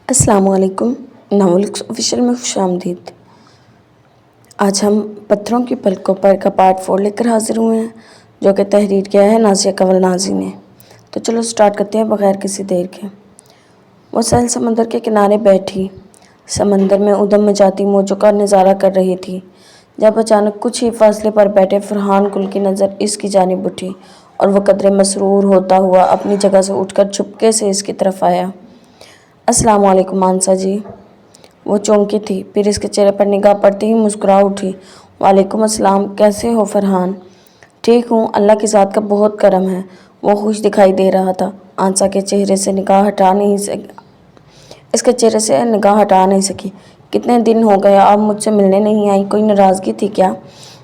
السلام علیکم، ناولکس آفیشیل میں خوش آمدید۔ آج ہم پتھروں کی پلکوں پر کا پارٹ 4 لے کر حاضر ہوئے ہیں، جو کہ تحریر کیا ہے نازیہ کنول نازی نے۔ تو چلو سٹارٹ کرتے ہیں بغیر کسی دیر کے۔ وہ سہل سمندر کے کنارے بیٹھی سمندر میں ادم میں جاتی موجوں کا نظارہ کر رہی تھی، جب اچانک کچھ ہی فاصلے پر بیٹھے فرحان گل کی نظر اس کی جانب اٹھی اور وہ قدرے مسرور ہوتا ہوا اپنی جگہ سے اٹھ کر چھپکے سے اس کی طرف آیا۔ السلام علیکم مانسا جی۔ وہ چونکی تھی، پھر اس کے چہرے پر نگاہ پڑتے ہی مسکرا اٹھی۔ وعلیکم السلام، کیسے ہو فرحان؟ ٹھیک ہوں، اللہ کی ذات کا بہت کرم ہے۔ وہ خوش دکھائی دے رہا تھا۔ آنسا کے چہرے سے نگاہ ہٹا نہیں سکی۔ کتنے دن ہو گئے آپ مجھ سے ملنے نہیں آئی، کوئی ناراضگی تھی کیا؟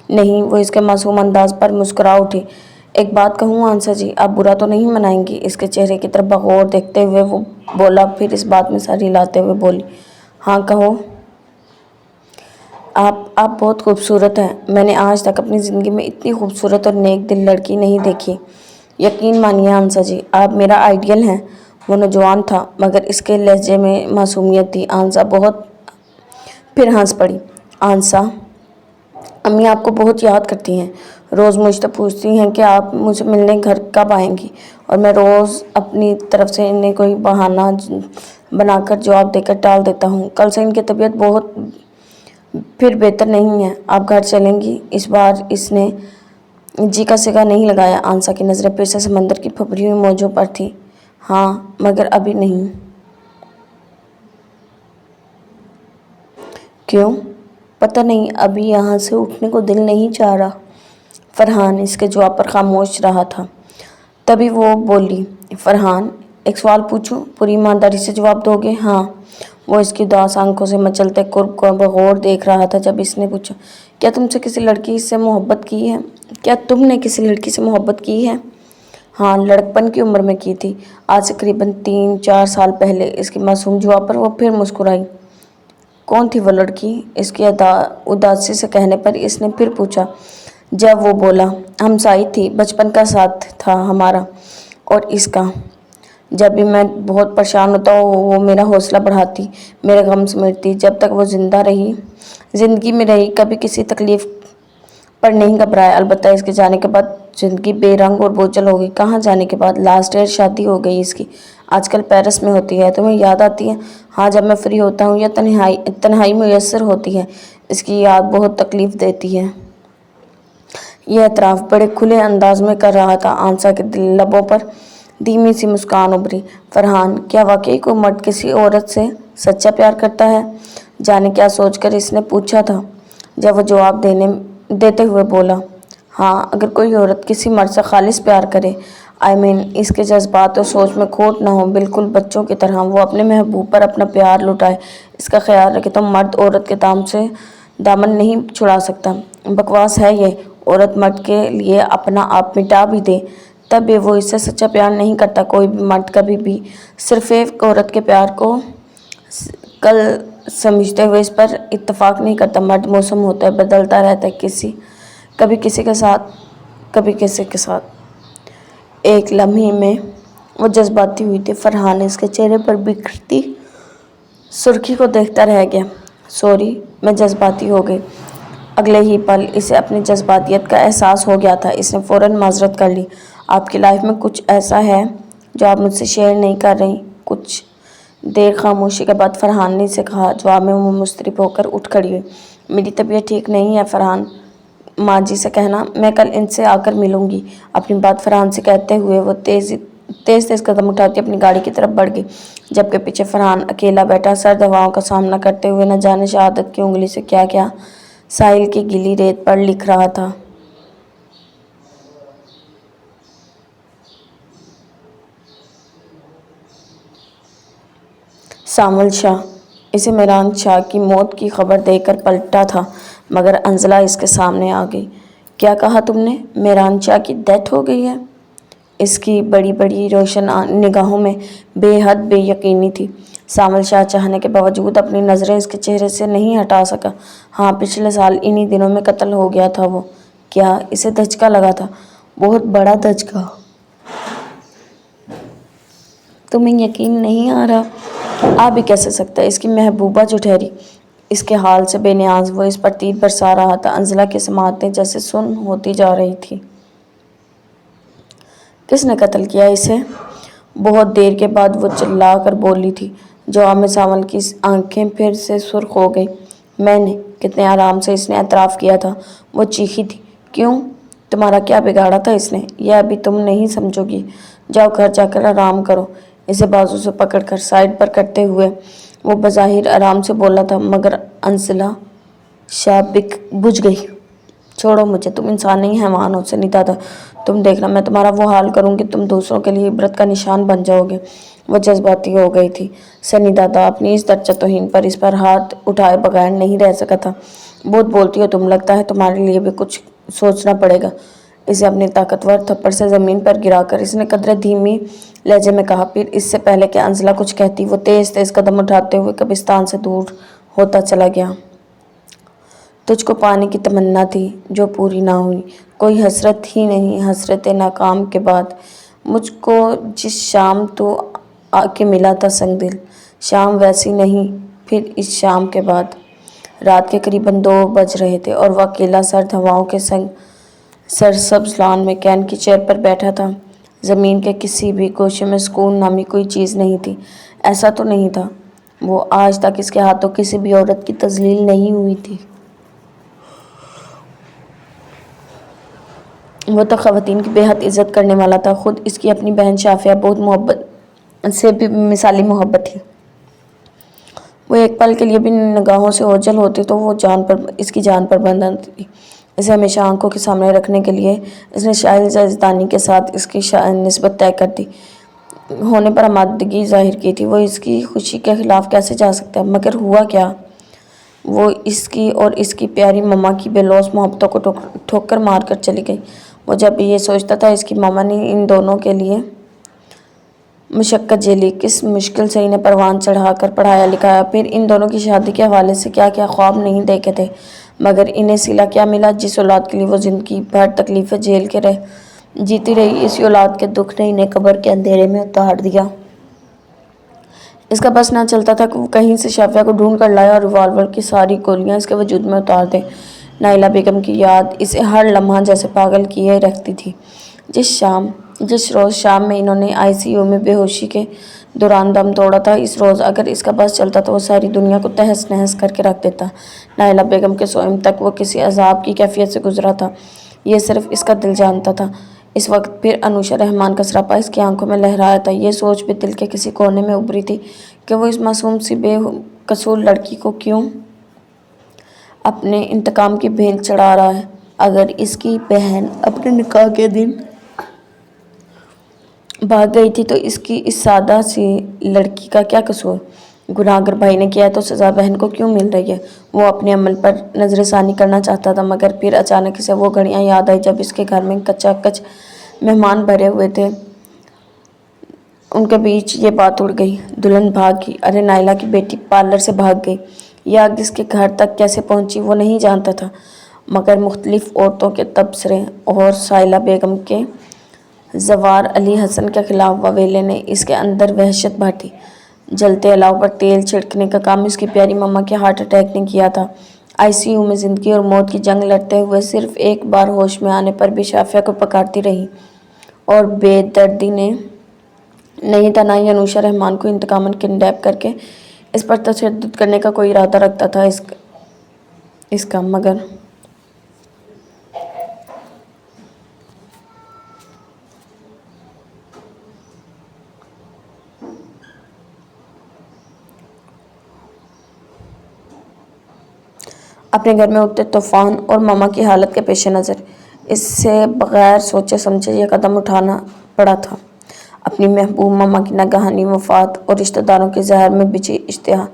نہیں، وہ اس کے معصوم انداز پر مسکرا اٹھی۔ ایک بات کہوں آنسا جی، آپ برا تو نہیں منائیں گی؟ اس کے چہرے کی طرف بغور دیکھتے ہوئے وہ بولا، پھر اس بات میں سر ہلاتے ہوئے بولی، ہاں کہو۔ آپ بہت خوبصورت ہیں۔ میں نے آج تک اپنی زندگی میں اتنی خوبصورت اور نیک دل لڑکی نہیں دیکھی۔ یقین مانیے آنسا جی، آپ میرا آئیڈیل ہیں۔ وہ نوجوان تھا، مگر اس کے لہجے میں معصومیت تھی۔ آنسا بہت پھر ہنس پڑی۔ آنسا، امی آپ کو بہت یاد کرتی ہیں، روز مجھ سے پوچھتی ہیں کہ آپ مجھ سے ملنے گھر کب آئیں گی، اور میں روز اپنی طرف سے انہیں کوئی بہانہ بنا کر جواب دے کر ٹال دیتا ہوں۔ کل سے ان کی طبیعت بہت پھر بہتر نہیں ہے، آپ گھر چلیں گی؟ اس بار اس نے جی کا سگا نہیں لگایا۔ آنسا کی نظریں پھر سے سمندر کی پھبری ہوئی موجوں پر تھیں۔ ہاں، مگر ابھی نہیں۔ کیوں؟ پتہ نہیں، ابھی یہاں سے اٹھنے کو دل نہیں چاہ رہا۔ فرحان اس کے جواب پر خاموش رہا تھا۔ تبھی وہ بولی، فرحان ایک سوال پوچھوں؟ پوری ایمانداری سے جواب دو گے؟ ہاں۔ وہ اس کی اداس آنکھوں سے مچلتے قرب کو بغور دیکھ رہا تھا جب اس نے پوچھا، کیا تم نے کسی لڑکی سے محبت کی ہے؟ ہاں، لڑکپن کی عمر میں کی تھی، آج سے قریباً 3-4 سال پہلے۔ اس کے معصوم جواب پر وہ پھر مسکرائی۔ کون تھی وہ لڑکی؟ اس کی اداسی سے کہنے پر اس نے پھر پوچھا۔ جب وہ بولا، ہمسائی تھی، بچپن کا ساتھ تھا ہمارا اور اس کا۔ جب بھی میں بہت پریشان ہوتا وہ میرا حوصلہ بڑھاتی، میرے غم سمیٹتی۔ جب تک وہ زندگی میں رہی کبھی کسی تکلیف پر نہیں گھبرایا۔ البتہ اس کے جانے کے بعد زندگی بے رنگ اور بوجھل ہو گئی۔ کہاں جانے کے بعد؟ لاسٹ ایئر شادی ہو گئی اس کی، آج کل پیرس میں ہوتی ہے۔ تمہیں یاد آتی ہے؟ ہاں، جب میں فری ہوتا ہوں یا تنہائی میسر ہوتی ہے۔ اس کی یاد بہت تکلیف دیتی ہے۔ یہ اعتراف بڑے کھلے انداز میں کر رہا تھا۔ آنسا کے لبوں پر دھیمی سی مسکان ابھری۔ فرحان، کیا واقعی کوئی مرد کسی عورت سے سچا پیار کرتا ہے؟ جانے کیا سوچ کر اس نے پوچھا تھا، جب وہ جواب دیتے ہوئے بولا، ہاں، اگر کوئی عورت کسی مرد سے خالص پیار کرے، اس کے جذبات اور سوچ میں کھوٹ نہ ہو، بالکل بچوں کی طرح وہ اپنے محبوب پر اپنا پیار لٹائے، اس کا خیال رکھے، تو مرد عورت کے دامن نہیں چھڑا سکتا۔ بکواس ہے یہ۔ عورت مرد کے لیے اپنا آپ مٹا بھی دے، تب بھی وہ اس سے سچا پیار نہیں کرتا۔ کوئی بھی مرد کبھی بھی صرف ایک عورت کے پیار کو کل سمجھتے ہوئے اس پر اتفاق نہیں کرتا۔ مرد موسم ہوتا ہے، بدلتا رہتا ہے، کبھی کسی کے ساتھ، کبھی کسی کے ساتھ۔ ایک لمحے میں وہ جذباتی ہوئی تھی۔ فرحان اس کے چہرے پر بکھرتی سرخی کو دیکھتا رہ گیا۔ سوری، میں جذباتی ہو گئی۔ اگلے ہی پل اسے اپنی جذباتیت کا احساس ہو گیا تھا۔ اس نے فوراً معذرت کر لی۔ آپ کی لائف میں کچھ ایسا ہے جو آپ مجھ سے شیئر نہیں کر رہی؟ کچھ دیر خاموشی کے بعد فرحان نے اسے کہا۔ جواب میں وہ مضطرب ہو کر اٹھ کھڑی ہوئی۔ میری طبیعت ٹھیک نہیں ہے فرحان، ماں جی سے کہنا میں کل ان سے آ کر ملوں گی۔ اپنی بات فرحان سے کہتے ہوئے وہ تیز قدم اٹھاتی اپنی گاڑی کی طرف بڑھ گئی، جبکہ پیچھے فرحان اکیلا بیٹھا سرد ہواؤں کا سامنا کرتے ہوئے نہ جانے شہادت کی انگلی سے کیا کیا ساحل کی گیلی ریت پر لکھ رہا تھا۔ سامول شاہ اسے میران شاہ کی موت کی خبر دے کر پلٹا تھا، مگر انزلہ اس کے سامنے آ گئی۔ کیا کہا تم نے؟ میران شاہ کی ڈیتھ ہو گئی ہے؟ اس کی بڑی بڑی روشن نگاہوں میں بے حد بے یقینی تھی۔ سامول شاہ چاہنے کے باوجود اپنی نظریں اس کے چہرے سے نہیں ہٹا سکا۔ ہاں، پچھلے سال انہی دنوں میں قتل ہو گیا تھا وہ۔ کیا؟ اسے دھچکا لگا تھا، بہت بڑا دھچکا۔ تمہیں یقین نہیں آ رہا؟ आ भी कैसे सकता है। इसकी महबूबा जो ठहरी इसके हाल से बेनियाज, वो इस पर तीर बरसा रहा था। अंजला की समातें जैसे सुन होती जा रही थी। किसने कत्ल किया इसे? बहुत देर के बाद वो चिल्ला कर बोली थी। जवाब में सावल की आंखें फिर से सुर्ख हो गई। मैंने। कितने आराम से इसने एतराफ़ किया था। वो चीखी थी। क्यों? तुम्हारा क्या बिगाड़ा था इसने? यह अभी तुम नहीं समझोगी। जाओ घर जाकर आराम करो। इसे बाजू से पकड़कर साइड पर करते हुए वो बज़ाहिर आराम से बोला था, मगर अंजला शाबिक बुझ गई। छोड़ो मुझे, तुम इंसान नहीं हैवान हो। सनीता था, तुम देखना मैं तुम्हारा वो हाल करूंगी, तुम दूसरों के लिए इबरत का निशान बन जाओगे। वो जज्बाती हो गई थी। सनी दादा अपनी इस दर्जतोहीन पर इस पर हाथ उठाए बगैर नहीं रह सका था। बहुत बोलती हो तुम, लगता है तुम्हारे लिए भी कुछ सोचना पड़ेगा। इसे अपने ताकतवर थप्पड़ से ज़मीन पर गिराकर इसने कदरे धीमी लहजे में कहा। फिर इससे पहले कि अंजला कुछ कहती, वो तेज़ तेज़ कदम उठाते हुए कब्रिस्तान से दूर होता चला गया। तुझको पाने की तमन्ना थी जो पूरी ना हुई। कोई हसरत ही नहीं, हसरत नाकाम के बाद। मुझको जिस शाम तो आके मिला था संग दिल, शाम वैसी नहीं फिर इस शाम के बाद। रात के करीबन 2 बज रहे थे और वह अकेला सर्द हवाओं के संग सरसब्ज लॉन में कैन की चेयर पर बैठा था। ज़मीन के किसी भी गोशे में सुकून नामी कोई चीज़ नहीं थी। ऐसा तो नहीं था वो आज तक इसके हाथों किसी भी औरत की तजलील नहीं हुई थी। वो तो ख़वातीन की बेहद इज़्ज़त करने वाला था। खुद इसकी अपनी बहन शाफ़िया बहुत मोहब्बत से भी मिसाली मोहब्बत थी। वो एक पल के लिए भी निगाहों से ओझल होती तो वो इसकी जान पर बंधन थी। इसे हमेशा आंखों के सामने रखने के लिए इसने शाहिल जज़दानी के साथ इसकी निस्बत तय कर दी होने पर आमादगी जाहिर की थी। वो इसकी खुशी के खिलाफ कैसे जा सकता है? मगर हुआ क्या? वो इसकी और इसकी प्यारी मम्मा की बेलौस मोहब्बतों को ठोकर मार कर चली गई। वो जब भी ये सोचता था इसकी मामा ने इन दोनों के लिए मुशक्क़त झेली, किस मुश्किल से इन्हें परवान चढ़ाकर पढ़ाया लिखाया, फिर इन दोनों की शादी के हवाले से क्या क्या ख्वाब नहीं देखे थे, मगर इन्हें सिला क्या मिला जिस औलाद के लिए वो ज़िंदगी भर तकलीफ़ें झेल के जीती रही। इसी औलाद के दुख ने इन्हें कब्र के अंधेरे में उतार दिया। इसका बस ना चलता था कि वो कहीं से शाफ़िया को ढूंढ कर लाए और रिवॉल्वर की सारी गोलियां इसके वजूद में उतार दे। नाइला बेगम की याद इसे हर लम्हा जैसे पागल किए रखती थी। जिस रोज़ शाम में इन्होंने आईसीयू में बेहोशी के दौरान दम तोड़ा था, इस रोज़ अगर इसका बस चलता तो वो सारी दुनिया को तहस नहस करके रख देता। नाइला बेगम के सोइम तक वो किसी अजाब की कैफियत से गुजरा था, ये सिर्फ इसका दिल जानता था। इस वक्त फिर अनुषा रहमान का सरापा इसकी आंखों में लहराया था। ये सोच भी दिल के किसी कोने में उभरी थी कि वो इस मासूम सी बेकसूर लड़की को क्यों अपने इंतकाम की भेंट चढ़ा रहा है। अगर इसकी बहन अपने निकाह के दिन भाग गई थी तो इसकी इस सादा सी लड़की का क्या कसूर? गुनाहगार भाई ने किया तो सज़ा बहन को क्यों मिल रही है? वो अपने अमल पर नज़रसानी करना चाहता था, मगर फिर अचानक से वो घड़ियाँ याद आई जब इसके घर में कच्चा मेहमान भरे हुए थे। उनके बीच ये बात उड़ गई। दुल्हन भाग गई। अरे नाइला की बेटी पार्लर से भाग गई। यह आग इसके घर तक कैसे पहुंची वो नहीं जानता था, मगर मुख्तलिफ औरतों के तबसरे और साइला बेगम के जवार अली हसन के खिलाफ ववेले ने इसके अंदर वहशत बांटी। जलते अलाव पर तेल छिड़कने का काम इसकी प्यारी मम्मा के हार्ट अटैक ने किया था। आईसीयू में ज़िंदगी और मौत की जंग लड़ते हुए सिर्फ एक बार होश में आने पर भी शाफ़िया को पकारती रही और बेदर्दी ने नहीं तनाई अनुषा रहमान को इंतकामन किडनैप करके इस पर तशद्दुद करने का कोई इरादा रखता था इसका मगर अपने घर में उठते तूफान और मामा की हालत के पेश नज़र इससे बग़ैर सोचे समझे यह कदम उठाना पड़ा था। अपनी महबूब मामा की नागहानी वफ़ात और रिश्तेदारों के ज़हर में बिछी इश्तिहा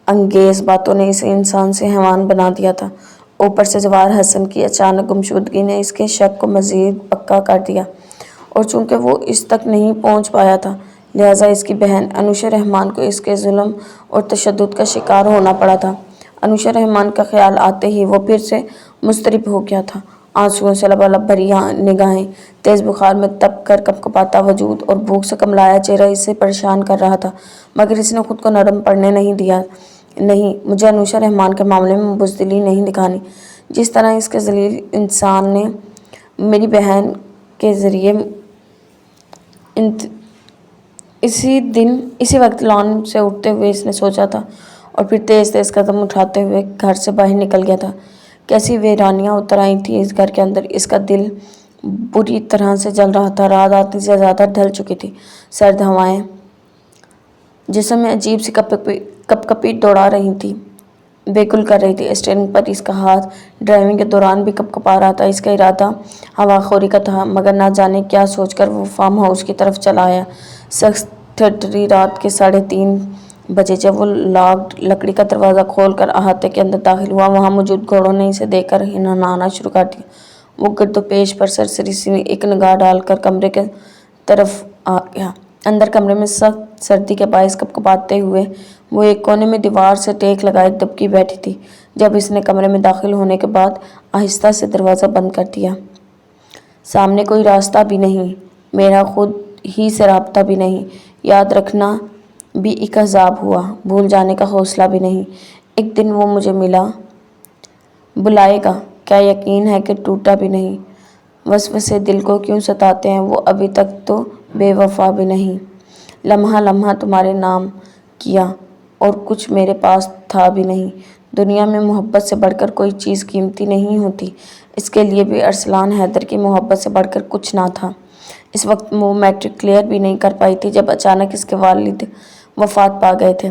अंगेज़ बातों ने इसे इंसान से हैवान बना दिया था। ऊपर से जवार हसन की अचानक गुमशुदगी ने इसके शक को मज़ीद पक्का कर दिया, और चूँकि वो इस तक नहीं पहुँच पाया था, लिहाजा इसकी बहन अनुषा रहमान को इसके जुल्म और तशद्दुद का शिकार होना पड़ा था। अनुषा रहमान का ख्याल आते ही वो फिर से मुस्तरिब हो गया था आंसुओं से लबालब भरी निगाहें, तेज बुखार में तप कर कपकपाता वजूद और भूख से कमलाया चेहरा इसे परेशान कर रहा था, मगर इसने खुद को नरम पड़ने नहीं दिया। नहीं, मुझे अनुषा रहमान के मामले में बुज़दिली नहीं दिखानी, जिस तरह इसके ज़लील इंसान ने मेरी बहन के ज़रिए इसी वक्त लॉन से उठते हुए इसने सोचा था, और फिर तेज़ तेज़ कदम उठाते हुए घर से बाहर निकल गया था। कैसी वीरानियाँ उतर आई थी इस घर के अंदर। इसका दिल बुरी तरह से जल रहा था। रात आधी से ज़्यादा ढल चुकी थी। सर्द हवाएं जिसमें में अजीब सी कपकपी दौड़ा रही थी, बेकुल कर रही थी। स्टीयरिंग पर इसका हाथ ड्राइविंग के दौरान भी कपकपा रहा था। इसका इरादा हवाखोरी का था, मगर ना जाने क्या सोचकर वो फार्म हाउस की तरफ चला आया। सख्त ठंडी रात के 3:30 बजे जब वो लॉक्ड लकड़ी का दरवाज़ा खोलकर अहाते के अंदर दाखिल हुआ, वहाँ मौजूद घोड़ों ने इसे देखकर हिनहाना शुरू कर दिया। वो गर्दोपेश पर सरसरी सी एक निगाह डालकर कमरे के तरफ आ गया। अंदर कमरे में सख्त सर्दी के बायस कपकपाते हुए वो एक कोने में दीवार से टेक लगाए दबकी बैठी थी। जब इसने कमरे में दाखिल होने के बाद आहिस्ता से दरवाज़ा बंद कर दिया। सामने कोई रास्ता भी नहीं, मेरा खुद ही से राब्ता भी नहीं, याद रखना भी एक अजाब हुआ, भूल जाने का हौसला भी नहीं। एक दिन वो मुझे बुलाएगा, क्या यकीन है कि टूटा भी नहीं। वसवसे दिल को क्यों सताते हैं, वो अभी तक तो बेवफा भी नहीं। लम्हा लम्हा तुम्हारे नाम किया और कुछ मेरे पास था भी नहीं। दुनिया में मोहब्बत से बढ़कर कोई चीज़ कीमती नहीं होती। इसके लिए भी अरसलान हैदर की मोहब्बत से बढ़कर कुछ ना था। इस वक्त वो मैट्रिक क्लियर भी नहीं कर पाई थी जब अचानक इसके वालिद वफात पा गए थे।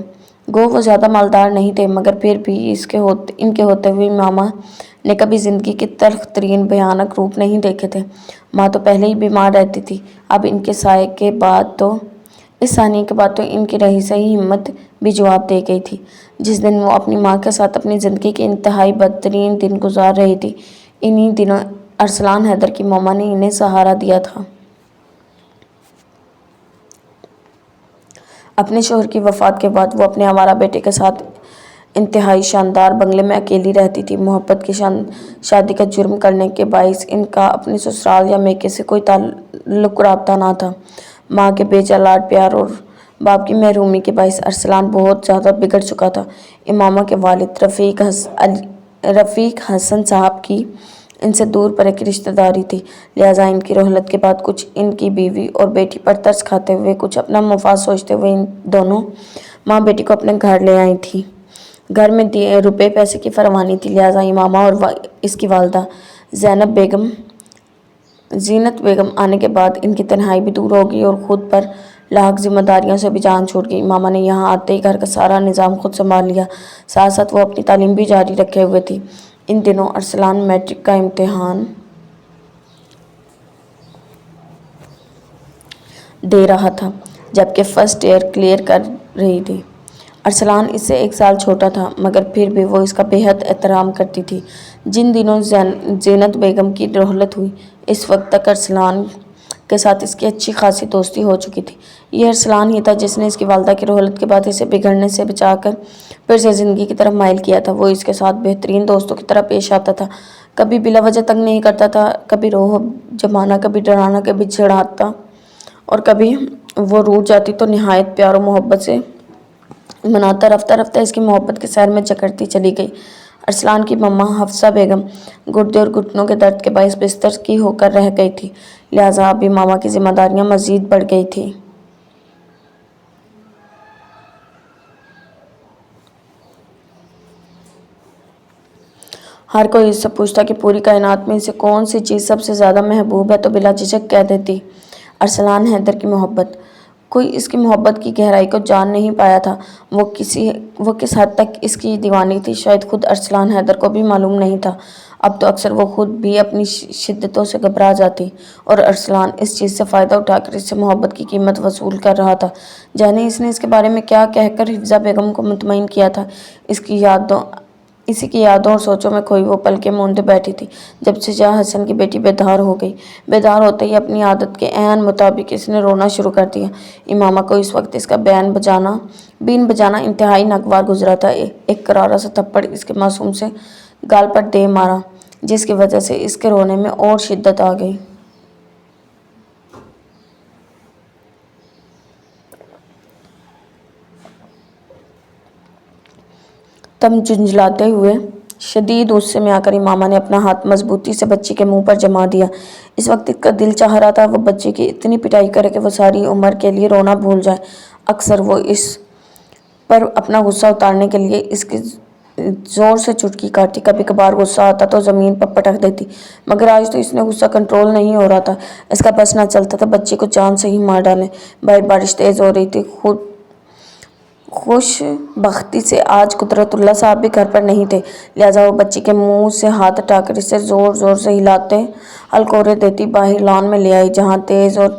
गो वो ज़्यादा मालदार नहीं थे, मगर फिर भी इनके होते हुए मामा ने कभी ज़िंदगी के तल्ख तरीन भयानक रूप नहीं देखे थे। माँ तो पहले ही बीमार रहती थी, अब इस सानी के बाद तो इनकी रही सही हिम्मत भी जवाब दे गई थी। जिस दिन वो अपनी माँ के साथ अपनी ज़िंदगी के इंतहाई बदतरीन दिन गुजार रही थी, इन्हीं दिनों अरसलान हैदर की मामा ने इन्हें सहारा दिया था। अपने शौहर की वफ़ात के बाद वो अपने आवारा बेटे के साथ इंतहाई शानदार बंगले में अकेली रहती थी। मोहब्बत की शादी का जुर्म करने के बाइस इनका अपने ससुराल या मेके से कोई ताल्लुक राब्ता ना था। माँ के बेजा लाड प्यार और बाप की महरूमी के बाइस अरसलान बहुत ज़्यादा बिगड़ चुका था। इमामा के वालिद रफ़ीक हसन साहब की इनसे दूर पर एक रिश्तेदारी थी, लिहाजा इनकी रोहलत के बाद कुछ इनकी बीवी और बेटी पर तरस खाते हुए, कुछ अपना मुफाद सोचते हुए इन दोनों माँ बेटी को अपने घर ले आई थी। घर में दिए रुपए पैसे की फरमानी थी, लिहाजा इमामा और इसकी वालदा जीनत बेगम आने के बाद इनकी तन्हाई भी दूर हो गई और ख़ुद पर लाख जिम्मेदारियों से भी जान छूट गई। मामा ने यहाँ आते ही घर का सारा निज़ाम खुद संभाल लिया, साथ साथ वो अपनी तालीम भी जारी रखे हुए थी। इन दिनों अरसलान मैट्रिक का इम्तिहान दे रहा था, जबकि फर्स्ट ईयर क्लियर कर रही थी। अरसलान इससे 1 साल छोटा था, मगर फिर भी वो इसका बेहद एहतराम करती थी। जिन दिनों ज़ीनत बेगम की रोहलत हुई, इस वक्त तक अरसलान के साथ इसकी अच्छी खासी दोस्ती हो चुकी थी। यह अरसलान ही था जिसने इसकी वालदा की रोहलत के बाद इसे बिगड़ने से बचाकर फिर से ज़िंदगी की तरफ माइल किया था। वो इसके साथ बेहतरीन दोस्तों की तरह पेश आता था, कभी बिला वजह तंग नहीं करता था, कभी रोह जमाना, कभी डराना, कभी चिढ़ाता, और कभी वो रूठ जाती तो निहायत प्यार और मोहब्बत से मनाता। रफ्ता रफ्ता इसकी मोहब्बत के सैर में जकड़ती चली गई। अरसलान की मम्मा हफ्सा बेगम गुर्दे और घुटनों के दर्द के बायस बिस्तर की होकर रह गई थी, लिहाजा अभी मामा की जिम्मेदारियां मज़ीद बढ़ गई थी। हर कोई इससे पूछता कि पूरी कायनात में इसे कौन सी चीज़ सबसे ज़्यादा महबूब है, तो बिला झिझक कह देती अरसलान हैदर की मोहब्बत। कोई इसकी मोहब्बत की गहराई को जान नहीं पाया था। वो किस हद तक इसकी दीवानी थी, शायद खुद अरसलान हैदर को भी मालूम नहीं था। अब तो अक्सर वो खुद भी अपनी शिद्दतों से घबरा जाती, और अरसलान इस चीज़ से फ़ायदा उठाकर इससे मोहब्बत की कीमत वसूल कर रहा था। जाने इसने इसके बारे में क्या कहकर हिफ्ज़ा बेगम को मुतमईन किया था। इसी की यादों और सोचों में खोई वो पल के मूंदे बैठी थी जब सिजा हसन की बेटी बेदार हो गई। बेदार होते ही अपनी आदत के ऐन मुताबिक इसने रोना शुरू कर दिया। इमामा को इस वक्त इसका बीन बजाना इंतहाई नागवार गुजरा था। एक करारा सा थप्पड़ इसके मासूम से गाल पर दे मारा, جس کی وجہ سے اس کے رونے میں اور شدت آ گئی۔ تب جھنجھلاتے ہوئے شدید غصے میں آ کر امامہ نے اپنا ہاتھ مضبوطی سے بچی کے منہ پر جما دیا۔ اس وقت اس کا دل چاہ رہا تھا وہ بچی کی اتنی پٹائی کرے کہ وہ ساری عمر کے لیے رونا بھول جائے۔ اکثر وہ اس پر اپنا غصہ اتارنے کے لیے اس کی زور سے چٹکی کاٹتی، کبھی کبھار غصہ آتا تو زمین پر پٹک دیتی، مگر آج تو اس نے غصہ کنٹرول نہیں ہو رہا تھا، اس کا بس نہ چلتا تھا بچی کو جان سے ہی مار ڈالے۔ باہر بارش تیز ہو رہی تھی۔ خوش بختی سے آج قدرت اللہ صاحب بھی گھر پر نہیں تھے، لہٰذا وہ بچی کے منہ سے ہاتھ ہٹا کر اسے زور زور سے ہلاتے ہلکورے دیتی باہر لان میں لے آئی، جہاں تیز اور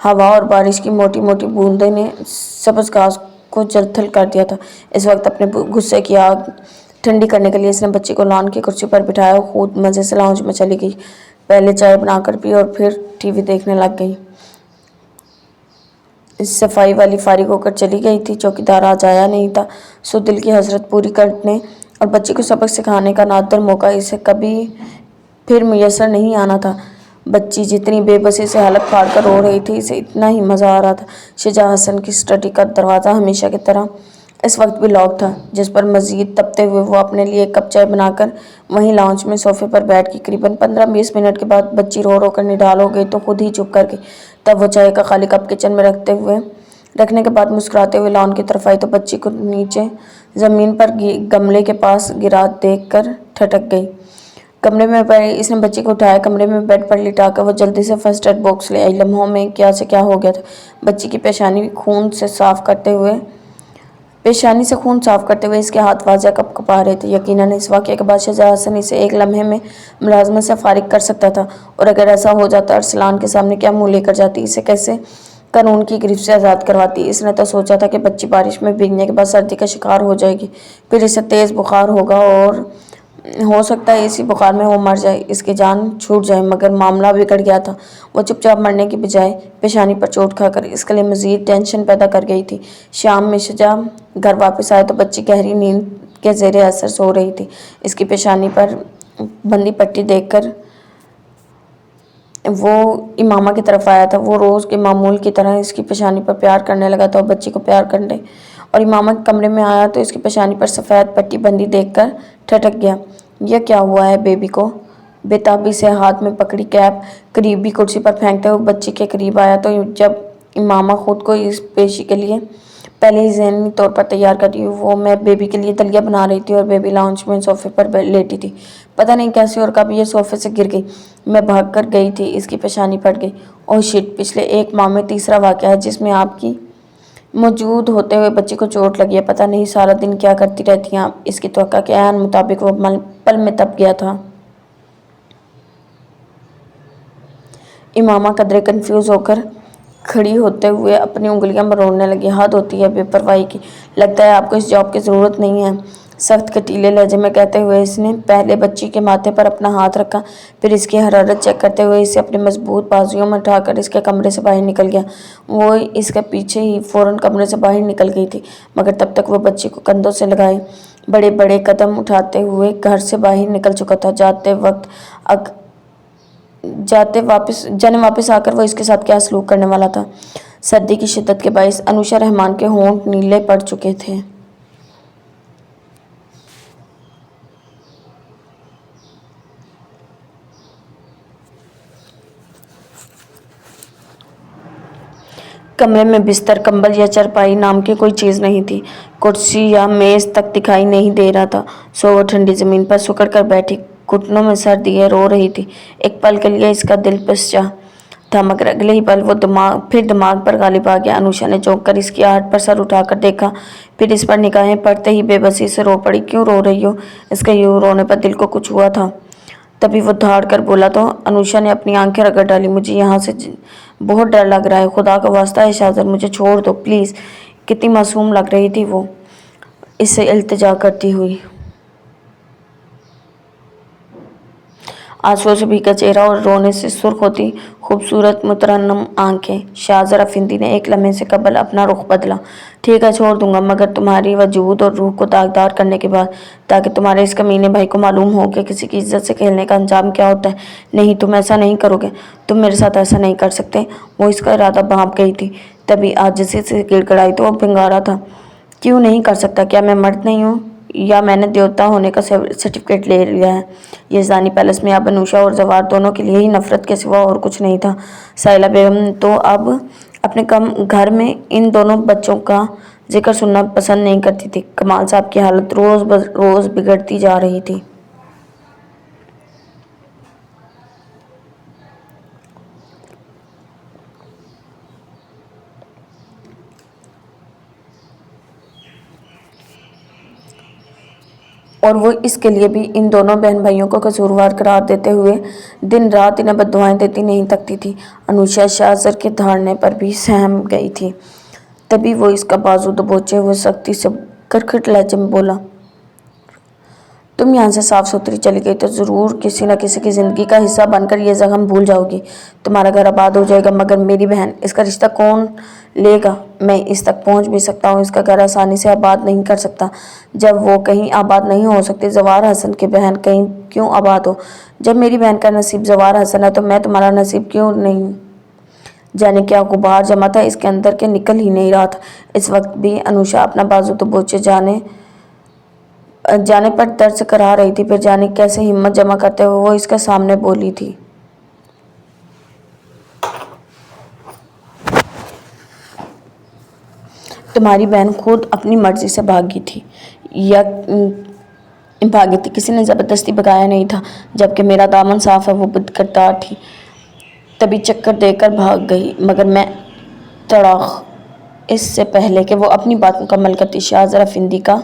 ہوا اور بارش کی موٹی موٹی بوندیں نے سبز گھاس کو جل تھل کر دیا تھا۔ اس وقت اپنے غصے کی آگ ٹھنڈی کرنے کے لیے اس نے بچی کو لان کی کرسی پر بٹھایا اور خود مزے سے لاؤنج میں چلی گئی۔ پہلے چائے بنا کر پی اور پھر ٹی وی دیکھنے لگ گئی۔ صفائی والی فارغ ہو کر چلی گئی تھی، چوکیدار آج آیا نہیں تھا، سو دل کی حسرت پوری کرنے اور بچی کو سبق سکھانے کا نادر موقع اسے کبھی پھر میسر نہیں آنا تھا۔ بچی جتنی بے بسی سے حلق پھاڑ کر رو رہی تھی، اسے اتنا ہی مزہ آ رہا تھا۔ شجاع حسن کی اسٹڈی کا دروازہ ہمیشہ کی طرح اس وقت بھی لاک تھا، جس پر مزید تپتے ہوئے وہ اپنے لیے ایک کپ چائے بنا کر وہیں لاؤنج میں صوفے پر بیٹھ گئی۔ قریباً 15-20 منٹ کے بعد بچی رو رو کر نڈال ہو گئی تو خود ہی چپ کر گئی۔ تب وہ چائے کا خالی کپ کچن میں رکھنے کے بعد مسکراتے ہوئے لان کی طرف آئی تو بچی کو نیچے زمین پر گملے کے پاس گرا دیکھ کر ٹھٹک گئی۔ کمرے میں اس نے بچی کو اٹھایا، کمرے میں بیڈ پر لٹا کر وہ جلدی سے فرسٹ ایڈ باکس لے آئی۔ لمحوں میں کیا سے کیا ہو گیا تھا۔ بچی کی پیشانی سے خون صاف کرتے ہوئے اس کے ہاتھ واضح کپ کپا رہے تھے۔ یقیناً اس واقعے کے بعد شجاع حسن اسے ایک لمحے میں ملازمت سے فارغ کر سکتا تھا، اور اگر ایسا ہو جاتا ارسلان کے سامنے کیا منہ لے کر جاتی، اسے کیسے قانون کی گرفت سے آزاد کرواتی۔ اس نے تو سوچا تھا کہ بچی بارش میں بھیگنے کے بعد سردی کا شکار ہو جائے گی، پھر اسے تیز بخار ہوگا اور ہو سکتا ہے اسی بخار میں وہ مر جائے، اس کی جان چھوٹ جائے، مگر معاملہ بگڑ گیا تھا۔ وہ چپ چاپ مرنے کی بجائے پیشانی پر چوٹ کھا کر اس کے لیے مزید ٹینشن پیدا کر گئی تھی۔ شام میں شجاع گھر واپس آئے تو بچی گہری نیند کے زیر اثر سو رہی تھی۔ اس کی پیشانی پر بندھی پٹی دیکھ کر وہ امامہ کی طرف آیا تھا۔ وہ روز کے معمول کی طرح اس کی پیشانی پر پیار کرنے لگا تھا اور بچی کو پیار کرنے اور امامہ کے کمرے میں آیا تو اس کی پیشانی پر سفید پٹی بندھی دیکھ کر ٹھٹک گیا۔ یہ کیا ہوا ہے بیبی کو؟ بے تابی سے ہاتھ میں پکڑی کیپ قریبی کرسی پر پھینکتے ہوئے بچی کے قریب آیا تو جب امامہ خود کو اس پیشی کے لیے پہلے ہی ذہنی طور پر تیار کر رہی وہ میں بیبی کے لیے دلیا بنا رہی تھی اور بیبی لاؤنج میں صوفے پر لیٹی تھی، پتہ نہیں کیسے اور کب یہ صوفے سے گر گئی۔ میں بھاگ کر گئی تھی، اس کی پیشانی پھٹ گئی۔ اوہ شٹ، پچھلے 1 ماہ میں تیسرا واقعہ ہے جس میں آپ کی موجود ہوتے ہوئے بچی کو چوٹ لگی ہے، پتہ نہیں سارا دن کیا کرتی رہتی ہیں آپ۔ اس کی توقع کے عین مطابق وہ پل میں تپ گیا تھا۔ امامہ قدرے کنفیوز ہو کر کھڑی ہوتے ہوئے اپنی انگلیاں مروڑنے لگی۔ حد ہوتی ہے بے پرواہی کی، لگتا ہے آپ کو اس جاب کی ضرورت نہیں ہے، سخت کٹیلے لہجے میں کہتے ہوئے اس نے پہلے بچی کے ماتھے پر اپنا ہاتھ رکھا، پھر اس کی حرارت چیک کرتے ہوئے اسے اپنی مضبوط بازوؤں میں اٹھا کر اس کے کمرے سے باہر نکل گیا۔ وہ اس کے پیچھے ہی فوراً کمرے سے باہر نکل گئی تھی، مگر تب تک وہ بچی کو کندھوں سے لگائے بڑے بڑے قدم اٹھاتے ہوئے گھر سے باہر نکل چکا تھا۔ جانے واپس آ کر وہ اس کے ساتھ کیا سلوک کرنے والا تھا۔ سردی کی شدت کے باعث انوشا رحمان کے ہونٹ نیلے پڑ چکے تھے۔ کمرے میں بستر، کمبل یا چارپائی نام کی کوئی چیز نہیں تھی، کرسی یا میز تک دکھائی نہیں دے رہا تھا، سو وہ ٹھنڈی زمین پر سکڑ کر بیٹھی، گھٹنوں میں سر دیے رو رہی تھی۔ ایک پل کے لیے اس کا دل پسچا تھا، مگر اگلے ہی پل وہ دماغ پر غالب آ گیا۔ انوشا نے چونک کر اس کی آہٹ پر سر اٹھا کر دیکھا، پھر اس پر نگاہیں پڑتے ہی بے بسی سے رو پڑی۔ کیوں رو رہی ہو؟ اس کے یوں رونے پر دل کو کچھ ہوا تھا۔ تبھی وہ دھاڑ کر بولا تو انوشا نے اپنی آنکھیں رگڑ ڈالی۔ مجھے یہاں سے بہت ڈر لگ رہا ہے، خدا کا واسطہ ہے شہزاد، مجھے چھوڑ دو پلیز۔ کتنی معصوم لگ رہی تھی وہ اس سے التجا کرتی ہوئی۔ आंसुओं से भीगा चेहरा और रोने से सुर्ख होती खूबसूरत मुतरन्नम आंखें। शाहज़रा फिंदी ने एक लम्हे से कबल अपना रुख बदला। ठीक है, छोड़ दूंगा, मगर तुम्हारी वजूद और रूह को दागदार करने के बाद, ताकि तुम्हारे इस कमीने भाई को मालूम हो कि किसी की इज्जत से खेलने का अंजाम क्या होता है। नहीं, तुम ऐसा नहीं करोगे, तुम मेरे साथ ऐसा नहीं कर सकते। वो इसका इरादा भांप गई थी। तभी आजिज़ी से गिड़गिड़ाई तो वो भिंगारा था। क्यों नहीं कर सकता? क्या मैं मर्द नहीं हूँ, या मैंने देवता होने का सर्टिफिकेट ले लिया है? यज़दानी पैलेस में अब अनुषा और जवार दोनों के लिए ही नफरत के सिवा और कुछ नहीं था। साहिला बेगम तो अब अपने कम घर में इन दोनों बच्चों का जिक्र सुनना पसंद नहीं करती थी। कमाल साहब की हालत रोज़ बिगड़ती जा रही थी। और वो इसके लिए भी इन दोनों बहन भाइयों को कसूरवार करार देते हुए दिन रात इन्हें बद्दुआएं देती नहीं थकती थी। अनुषा शाहज़र के धारने पर भी सहम गई थी। तभी वो इसका बाजू दबोचे हुए सख्ती से करखट लहजे में बोला, तुम यहाँ से साफ सुथरी चली गई तो ज़रूर किसी न किसी की ज़िंदगी का हिस्सा बनकर ये जख्म भूल जाओगी। तुम्हारा घर आबाद हो जाएगा, मगर मेरी बहन, इसका रिश्ता कौन लेगा? मैं इस तक पहुँच भी सकता हूँ, इसका घर आसानी से आबाद नहीं कर सकता। जब वो कहीं आबाद नहीं हो सकती, जवार हसन की बहन कहीं क्यों आबाद हो? जब मेरी बहन का नसीब जवार हसन है, तो मैं तुम्हारा नसीब क्यों नहीं? जाने क्या गुबार जमा था इसके अंदर के निकल ही नहीं रहा था। इस वक्त भी अनुषा अपना बाजू दबोचे जाने पर दर्द से करा रही थी। फिर जाने कैसे हिम्मत जमा करते हुए वो इसके सामने बोली थी, तुम्हारी बहन खुद अपनी मर्जी से भागी थी, या भागी थी, किसी ने ज़बरदस्ती भगाया नहीं था। जबकि मेरा दामन साफ है, वो बदकिरदार थी, तभी चक्कर देकर भाग गई। मगर मैं तड़ाक इससे पहले कि वो अपनी बात मुकम्मल करती, शाहज़रा फिंदी का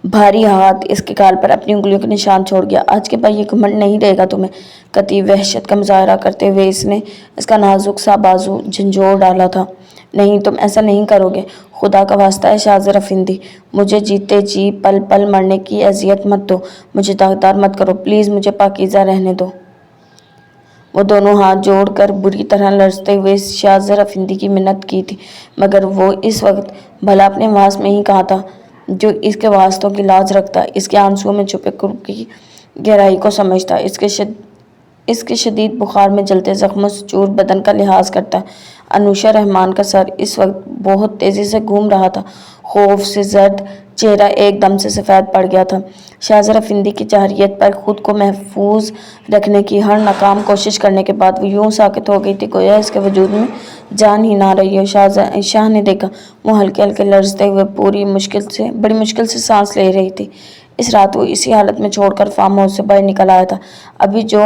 भारी हाथ इसके गाल पर अपनी उंगलियों के निशान छोड़ गया। आज के बाद ये घमंड नहीं देगा तुम्हें। कती वहशत का मुजाहरा करते हुए इसने इसका नाजुक सा बाजू झंझोड़ डाला था। नहीं, तुम ऐसा नहीं करोगे, खुदा का वास्ता है शाहज़रा फिंदी, मुझे जीते जी पल पल मरने की अजियत मत दो, मुझे दागदार मत करो, प्लीज़ मुझे पाकीज़ा रहने दो। वो दोनों हाथ जोड़कर बुरी तरह लरजते हुए शाहज़रा फिंदी की मिन्नत की थी, मगर वो इस वक्त भला अपने वास में ही कहा था जो इसके वास्तों की लाज रखता, इसके आंसुओं में छुपे कुर्ब की गहराई को समझता, इसके शदीद बुखार में जलते जख्मों से चूर बदन का लिहाज करता। अनुषा रहमान का सर इस वक्त बहुत तेज़ी से घूम रहा था। खौफ से जर्द चेहरा एकदम से सफ़ेद पड़ गया था। शाहज़रा फिंदी की जहरियत पर ख़ुद को महफूज रखने की हर नाकाम कोशिश करने के बाद वो यूं साकित हो गई थी गोया इसके वजूद में जान ही ना रही हो। शाह ने देखा वो हल्के हल्के लरजते हुए बड़ी मुश्किल से सांस ले रही थी। इस रात वो इसी हालत में छोड़कर फार्म हाउस से बाहर निकल आया था। अभी जो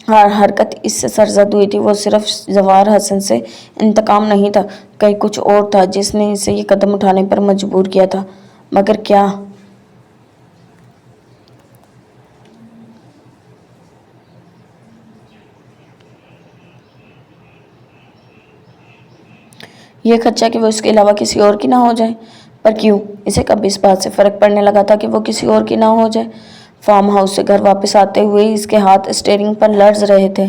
हरकत इससे सरजद हुई थी वो सिर्फ जवार हसन से इंतकाम नहीं था, कहीं कुछ और था जिसने इसे ये कदम उठाने पर मजबूर किया था। मगर क्या? ये खर्चा कि वो इसके अलावा किसी और की ना हो जाए। पर क्यों? इसे कब इस बात से फ़र्क पड़ने लगा था कि वो किसी और की ना हो जाए? फार्म हाउस से घर वापस आते हुए इसके हाथ स्टीयरिंग पर लर्ज रहे थे।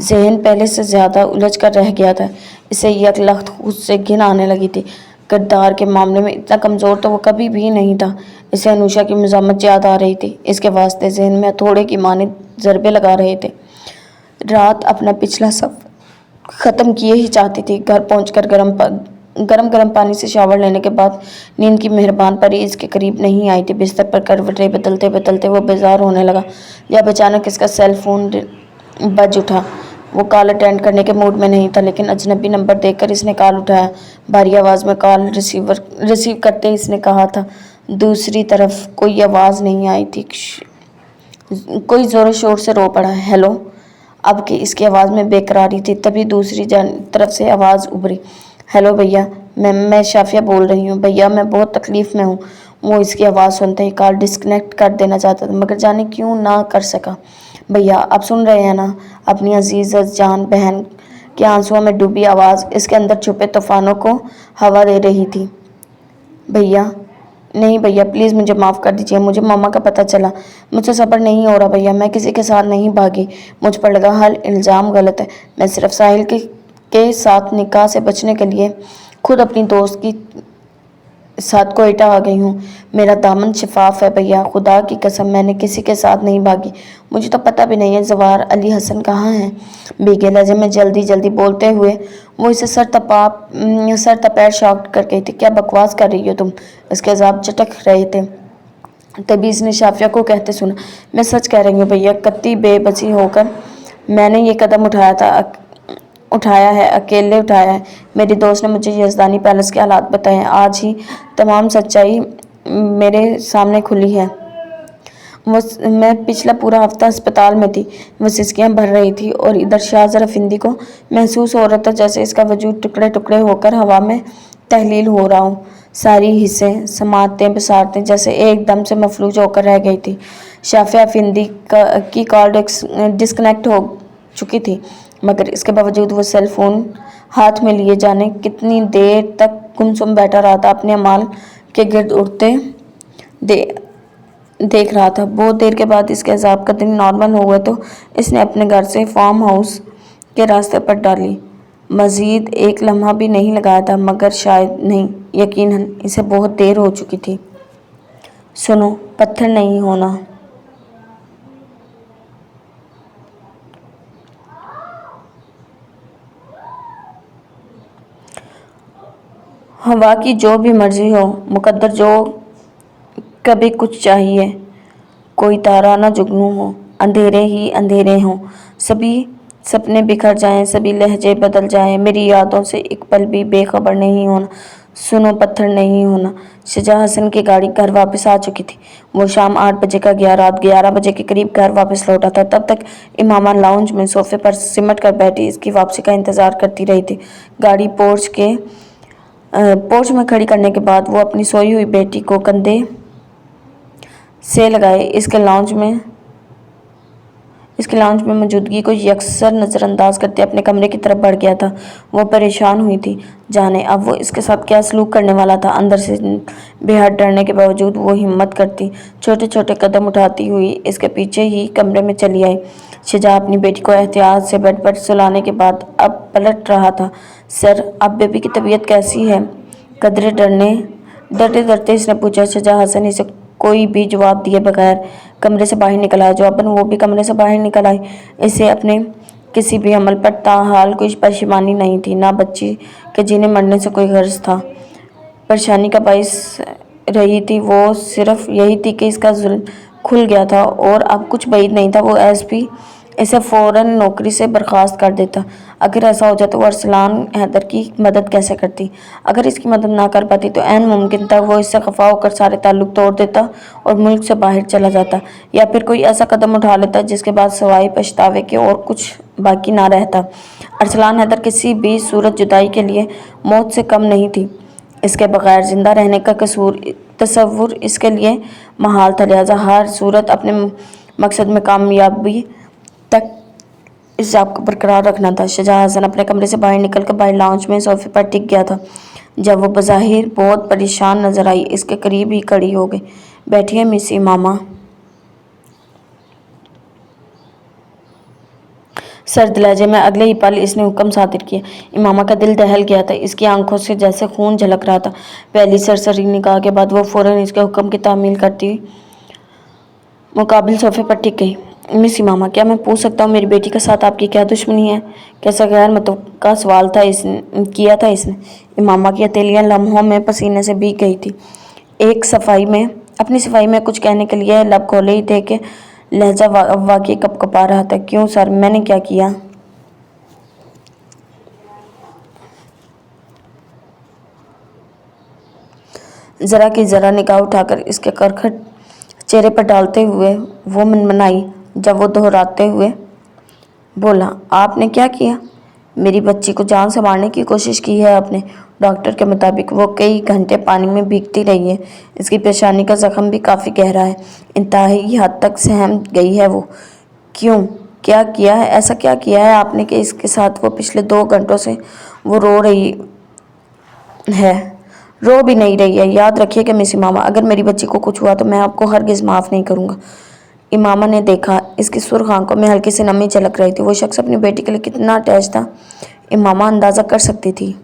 जहन पहले से ज़्यादा उलझ कर रह गया था। इसे यकलख्त खुद से घिन आने लगी थी। किरदार के मामले में इतना कमज़ोर तो वो कभी भी नहीं था। इसे अनुषा की मज़ामत याद आ रही थी। इसके वास्ते जहन में हथौड़े की मानिंद ज़रबे लगा रहे थे। रात अपना पिछला सफ़र ख़त्म किए ही चाहती थी। घर पहुंचकर गरम पानी से शावर लेने के बाद नींद की मेहरबान परी इसके करीब नहीं आई थी। बिस्तर पर करवटें बदलते बदलते वो बेजार होने लगा जब अचानक इसका सेल फोन बज उठा। वो कॉल अटेंड करने के मूड में नहीं था, लेकिन अजनबी नंबर देखकर इसने कॉल उठाया। भारी आवाज़ में कॉल रिसीव करते इसने कहा था। दूसरी तरफ कोई आवाज़ नहीं आई थी। कोई ज़ोर शोर से रो पड़ा, हेलो। अब कि इसकी आवाज़ में बेकरारी थी, तभी दूसरी तरफ से आवाज़ उभरी, हेलो भैया, मैं शाफिया बोल रही हूँ। भैया, मैं बहुत तकलीफ़ में हूँ। वो इसकी आवाज़ सुनते ही कॉल डिस्कनेक्ट कर देना चाहता था, मगर जाने क्यों ना कर सका। भैया, आप सुन रहे हैं ना? अपनी अजीज़ जान बहन के आंसुओं में डूबी आवाज़ इसके अंदर छुपे तूफ़ानों को हवा दे रही थी। भैया, نہیں بھیا پلیز مجھے معاف کر دیجیے، مجھے ماما کا پتہ چلا، مجھ سے صبر نہیں ہو رہا بھیا، میں کسی کے ساتھ نہیں بھاگی، مجھ پر لگا ہر الزام غلط ہے، میں صرف ساحل کے ساتھ نکاح سے بچنے کے لیے خود اپنی دوست کی ساتھ کوئٹہ آ گئی ہوں، میرا دامن شفاف ہے بھیا، خدا کی قسم میں نے کسی کے ساتھ نہیں بھاگی، مجھے تو پتہ بھی نہیں ہے زوار علی حسن کہاں ہیں۔ بھیگے لہجے میں جلدی بولتے ہوئے وہ اسے سر تپیر شاکٹ کر گئی تھی۔ کیا بکواس کر رہی ہو تم؟ اس کے عذاب چٹک رہے تھے۔ تبھی اس نے شافیہ کو کہتے سنا، میں سچ کہہ رہی ہوں بھیا، کتنی بے بسی ہو کر میں نے یہ قدم اٹھایا ہے، اکیلے اٹھایا ہے۔ میری دوست نے مجھے یزدانی پیلس کے حالات بتائے ہیں، آج ہی تمام سچائی میرے سامنے کھلی ہے۔ میں پچھلا پورا ہفتہ ہسپتال میں تھی، وہ سسکیاں بھر رہی تھی اور ادھر شاہزر افندی کو محسوس ہو رہا تھا جیسے اس کا وجود ٹکڑے ٹکڑے ہو کر ہوا میں تحلیل ہو رہا ہو، ساری حصیں، سماعتیں، بصارتیں جیسے ایک دم سے مفلوج ہو کر رہ گئی تھی۔ شافیہ افندی کی کال ڈسکنیکٹ ہو چکی تھی، مگر اس کے باوجود وہ سیل فون ہاتھ میں لیے جانے کتنی دیر تک گمسم بیٹھا رہا تھا، اپنے مال کے گرد اڑتے دیکھ رہا تھا۔ بہت دیر کے بعد اس کے اعصاب قدرے نارمل ہو گئے تو اس نے اپنے گھر سے فارم ہاؤس کے راستے پر ڈالی۔ مزید ایک لمحہ بھی نہیں لگایا تھا، مگر شاید نہیں، یقیناً اسے بہت دیر ہو چکی تھی۔ سنو، پتھر نہیں ہونا۔ ہوا کی جو بھی مرضی ہو، مقدر جو کبھی کچھ چاہیے، کوئی تارا نہ جگنو ہو، اندھیرے ہی اندھیرے ہوں، سبھی سپنے بکھر جائیں، سبھی لہجے بدل جائیں، میری یادوں سے ایک پل بھی بے خبر نہیں ہونا۔ سنو، پتھر نہیں ہونا۔ شجاع حسن کی گاڑی گھر واپس آ چکی تھی۔ وہ شام 8 بجے کا گیا، رات 11 بجے کے قریب گھر واپس لوٹا تھا۔ تب تک امامہ لاؤنج میں صوفے پر سمٹ کر بیٹھی اس کی واپسی کا انتظار کرتی رہی تھی۔ گاڑی پورچ میں کھڑی کرنے کے بعد وہ اپنی سوئی ہوئی بیٹی کو کندھے سے لگائے اس کے لاؤنج میں موجودگی کو یکسر نظر انداز کرتے اپنے کمرے کی طرف بڑھ گیا تھا۔ وہ پریشان ہوئی تھی، جانے اب وہ اس کے ساتھ کیا سلوک کرنے والا تھا۔ اندر سے بے حد ڈرنے کے باوجود وہ ہمت کرتی چھوٹے چھوٹے قدم اٹھاتی ہوئی اس کے پیچھے ہی کمرے میں چلی آئی۔ شجاع اپنی بیٹی کو احتیاط سے بیڈ پر سلانے کے بعد اب پلٹ رہا تھا۔ سر، اب بیبی کی طبیعت کیسی ہے؟ قدرے ڈرتے اس نے پوچھا۔ شجاع حسن اسے کوئی بھی جواب دیے بغیر کمرے سے باہر نکل آیا۔ جواباً وہ بھی کمرے سے باہر نکل آئی۔ اسے اپنے کسی بھی عمل پر تاحال کوئی پشیمانی نہیں تھی، نہ بچی کے جینے مرنے سے کوئی غرض تھا۔ پریشانی کا باعث رہی تھی وہ صرف یہی تھی کہ اس کا ظلم کھل گیا تھا اور اب کچھ بعید نہیں تھا وہ ایس پی اسے فوراً نوکری سے برخاست کر دیتا۔ اگر ایسا ہو جاتا وہ ارسلان حیدر کی مدد کیسے کرتی؟ اگر اس کی مدد نہ کر پاتی تو عین ممکن تھا وہ اس سے خفا ہو کر سارے تعلق توڑ دیتا اور ملک سے باہر چلا جاتا، یا پھر کوئی ایسا قدم اٹھا لیتا جس کے بعد سوائے پچھتاوے کے اور کچھ باقی نہ رہتا۔ ارسلان حیدر کسی بھی صورت جدائی کے لیے موت سے کم نہیں تھی۔ اس کے بغیر زندہ رہنے کا تصور اس کے لیے محال تھا، لہٰذا ہر صورت اپنے مقصد میں کامیابی تک اس ضابطے کو برقرار رکھنا تھا۔ شجاع حسن اپنے کمرے سے باہر نکل کر باہر لاؤنج میں صوفے پر ٹک گیا تھا۔ جب وہ بظاہر بہت پریشان نظر آئی، اس کے قریب ہی کھڑی ہو گئی۔ بیٹھیے مس امامہ۔ سرد لہجے میں اگلے ہی پل اس نے حکم صادر کیا۔ امامہ کا دل دہل گیا تھا، اس کی آنکھوں سے جیسے خون جھلک رہا تھا۔ پہلی سرسری نگاہ کے بعد وہ فوراً اس کے حکم کی تعمیل کرتی مقابل صوفے پر ٹک گئی۔ مس امامہ، کیا میں پوچھ سکتا ہوں میری بیٹی کے ساتھ آپ کی کیا دشمنی ہے؟ کیسا غیر متوقع سوال کیا تھا اس نے۔ امامہ کی ہتھیلیاں لمحوں میں پسینے سے بھیگ گئی تھیں۔ اپنی صفائی میں کچھ کہنے کے لیے لب کھولے ہی تھے کہ لہجہ واقعی کپکپا رہا تھا۔ کیوں سر، میں نے کیا کیا؟ ذرا کی ذرا نگاہ اٹھا کر اس کے کرکھٹ چہرے پر ڈالتے ہوئے وہ منمنائی، جب وہ دہراتے ہوئے بولا، آپ نے کیا کیا؟ میری بچی کو جان سے مارنے کی کوشش کی ہے آپ نے۔ ڈاکٹر کے مطابق وہ کئی گھنٹے پانی میں بھیگتی رہی ہے۔ اس کی پیشانی کا زخم بھی کافی گہرا ہے، انتہائی حد تک سہم گئی ہے وہ۔ کیوں؟ کیا کیا ہے؟ ایسا کیا کیا ہے آپ نے کہ اس کے ساتھ وہ پچھلے 2 گھنٹوں سے وہ رو رہی ہے؟ रो भी नहीं रही है। याद रखिए कि मिस इमामा, अगर मेरी बच्ची को कुछ हुआ तो मैं आपको हरगिज़ माफ़ नहीं करूँगा। इमामा ने देखा, इसकी सुर्ख आंखों में हल्की सी नमी झलक रही थी। वो शख्स अपनी बेटी के लिए कितना अटैच था, इमामा अंदाज़ा कर सकती थी।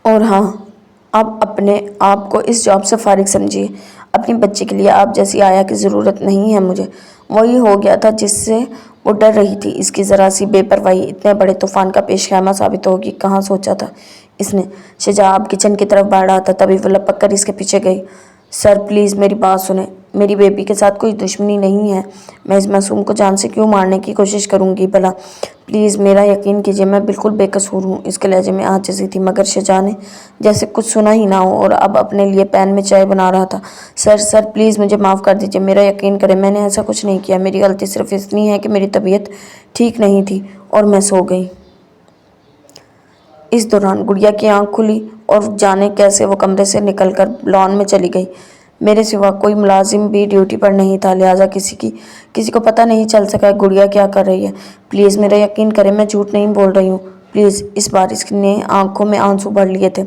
और हाँ, आप अपने आप को इस जॉब से फारिग समझिए। अपनी बच्ची के लिए आप जैसी आया की ज़रूरत नहीं है मुझे। वही हो गया था जिससे वो डर रही थी। इसकी ज़रा सी बेपरवाही इतने बड़े तूफान का पेशखैमा साबित होगी, कहाँ सोचा था इसने। शजाब किचन की तरफ बढ़ रहा था, तभी वो लपक कर इसके पीछे गई। सर प्लीज़ मेरी बात सुने, मेरी बेबी के साथ कोई दुश्मनी नहीं है। मैं इस मासूम को जान से क्यों मारने की कोशिश करूंगी भला। प्लीज़ मेरा यकीन कीजिए, मैं बिल्कुल बेकसूर हूँ। इसके लहजे में आजिज़ी थी, मगर शजा ने जैसे कुछ सुना ही ना हो और अब अपने लिए पैन में चाय बना रहा था। सर प्लीज़ मुझे माफ़ कर दीजिए, मेरा यकीन करें मैंने ऐसा कुछ नहीं किया। मेरी गलती सिर्फ इतनी है कि मेरी तबीयत ठीक नहीं थी और मैं सो गई। इस दौरान गुड़िया की आंख खुली और जाने कैसे वो कमरे से निकलकर लॉन में चली गई। मेरे सिवा कोई मुलाजिम भी ड्यूटी पर नहीं था, लिहाजा किसी को पता नहीं चल सका गुड़िया क्या कर रही है। प्लीज़ मेरा यकीन करें, मैं झूठ नहीं बोल रही हूँ। प्लीज़। इस बार इसने आंखों में आंसू भर लिए थे।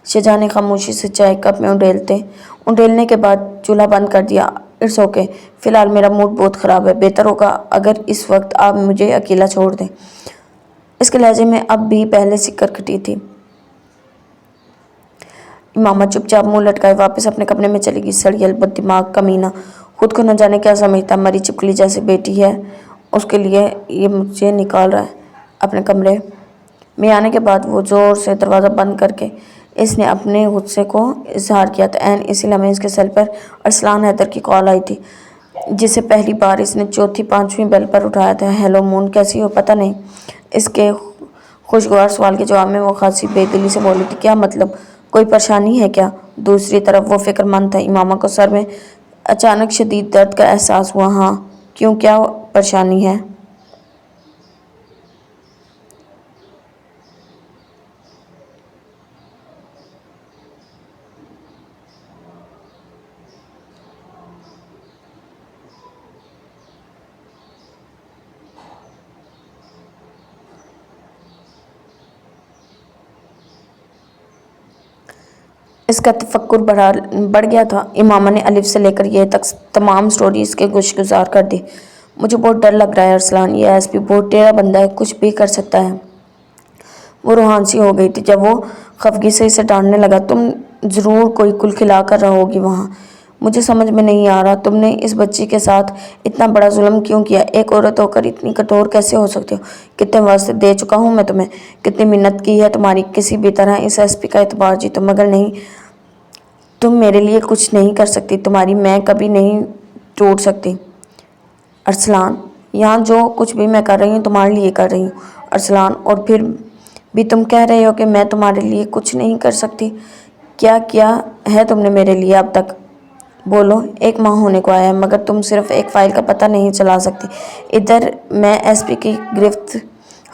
शजा ने खामोशी से चाय कप में उंडेलने के बाद चूल्हा बंद कर दिया। इट्स ओके, फ़िलहाल मेरा मूड बहुत ख़राब है। बेहतर होगा अगर इस वक्त आप मुझे अकेला छोड़ दें। इसके लहजे में अब भी पहले से करकटी थी। मामा चुपचाप मुंह लटकाए वापस अपने कमरे में चली गई। सड़ियल बददिमाग कमीना, खुद को न जाने क्या समझता, मरी चिपकली जैसी बेटी है उसके लिए ये मुझे निकाल रहा है। अपने कमरे में आने के बाद वो ज़ोर से दरवाज़ा बंद करके इसने अपने गुस्से को इजहार किया था। एन इसी लम्हे इसके सेल पर अरसलान हैदर की कॉल आई थी, जिसे पहली बार इसने चौथी पांचवीं बेल पर उठाया था। हेलो मून, कैसी हो? पता नहीं। इसके खुशगवार सवाल के जवाब में वो खासी बेदिली से बोली थी, क्या मतलब, कोई परेशानी है क्या? दूसरी तरफ वो फिक्रमंद था। इमामा को सर में अचानक शदीद दर्द का एहसास हुआ। हाँ क्यों, क्या परेशानी है? इसका तफक्कुर बढ़ गया था। इमामा ने अलिफ से लेकर ये तक तमाम स्टोरी इसके गुज़ार कर दी। मुझे बहुत डर लग रहा है अरसलान, ये एसपी बहुत टेढ़ा बंदा है, कुछ भी कर सकता है। वो रूहान सी हो गई थी जब वो खफगी से इसे डांटने लगा। तुम ज़रूर कोई कुल खिला कर रहोगी वहाँ। मुझे समझ में नहीं आ रहा तुमने इस बच्ची के साथ इतना बड़ा जुल्म क्यों किया। एक औरत होकर इतनी कठोर कैसे हो सकते हो? कितने वास्ते दे चुका हूँ मैं तुम्हें, कितनी मिन्नत की है तुम्हारी। किसी भी तरह इस एसपी का एतबार जीतो, मगर नहीं, तुम मेरे लिए कुछ नहीं कर सकती। तुम्हारी मैं कभी नहीं टूट सकती। अरसलान, यहाँ जो कुछ भी मैं कर रही हूँ तुम्हारे लिए कर रही हूँ अरसलान, और फिर भी तुम कह रहे हो कि मैं तुम्हारे लिए कुछ नहीं कर सकती। क्या किया है तुमने मेरे लिए अब तक? बोलो। एक माह होने को आया है मगर तुम सिर्फ एक फ़ाइल का पता नहीं चला सकती। इधर मैं एसपी की गिरफ्त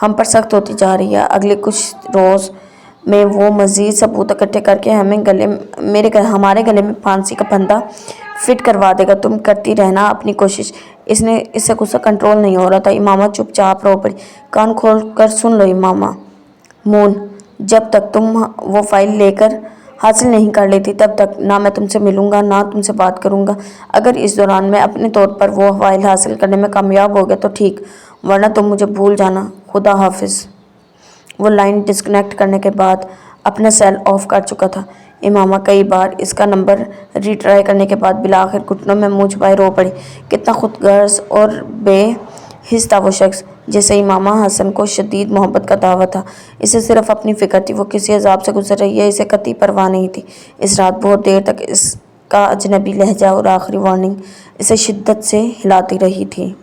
हम पर सख्त होती जा रही है। अगले कुछ रोज़ में वो मज़ीद सबूत इकट्ठे करके हमारे गले में फांसी का फंदा फिट करवा देगा। तुम करती रहना अपनी कोशिश। इससे गुस्सा कंट्रोल नहीं हो रहा था। इमामा चुपचाप रो पड़ी। कान खोल कर सुन लो इमामा। मून, जब तक तुम वो फाइल लेकर हासिल नहीं कर लेती तब तक ना मैं तुमसे मिलूंगा ना तुमसे बात करूंगा। अगर इस दौरान मैं अपने तौर पर वो फाइल हासिल करने में कामयाब हो गया तो ठीक, वरना तुम मुझे भूल जाना। खुदा हाफिज़। वो लाइन डिस्कनेक्ट करने के बाद अपना सेल ऑफ कर चुका था। इमामा कई बार इसका नंबर रीट्राई करने के बाद बिलाखिर घुटनों में मुंह छुपाए रो पड़ी। कितना खुदगर्ज और बेहिस था वो शख्स जिसे इमामा हसन को शदीद मोहब्बत का दावा था। इसे सिर्फ अपनी फ़िक्र थी, वो किसी अजाब से गुजर रही है इसे कतई परवाह नहीं थी। इस रात बहुत देर तक इसका अजनबी लहजा और आखिरी वार्निंग इसे शिद्दत से हिलाती रही थी।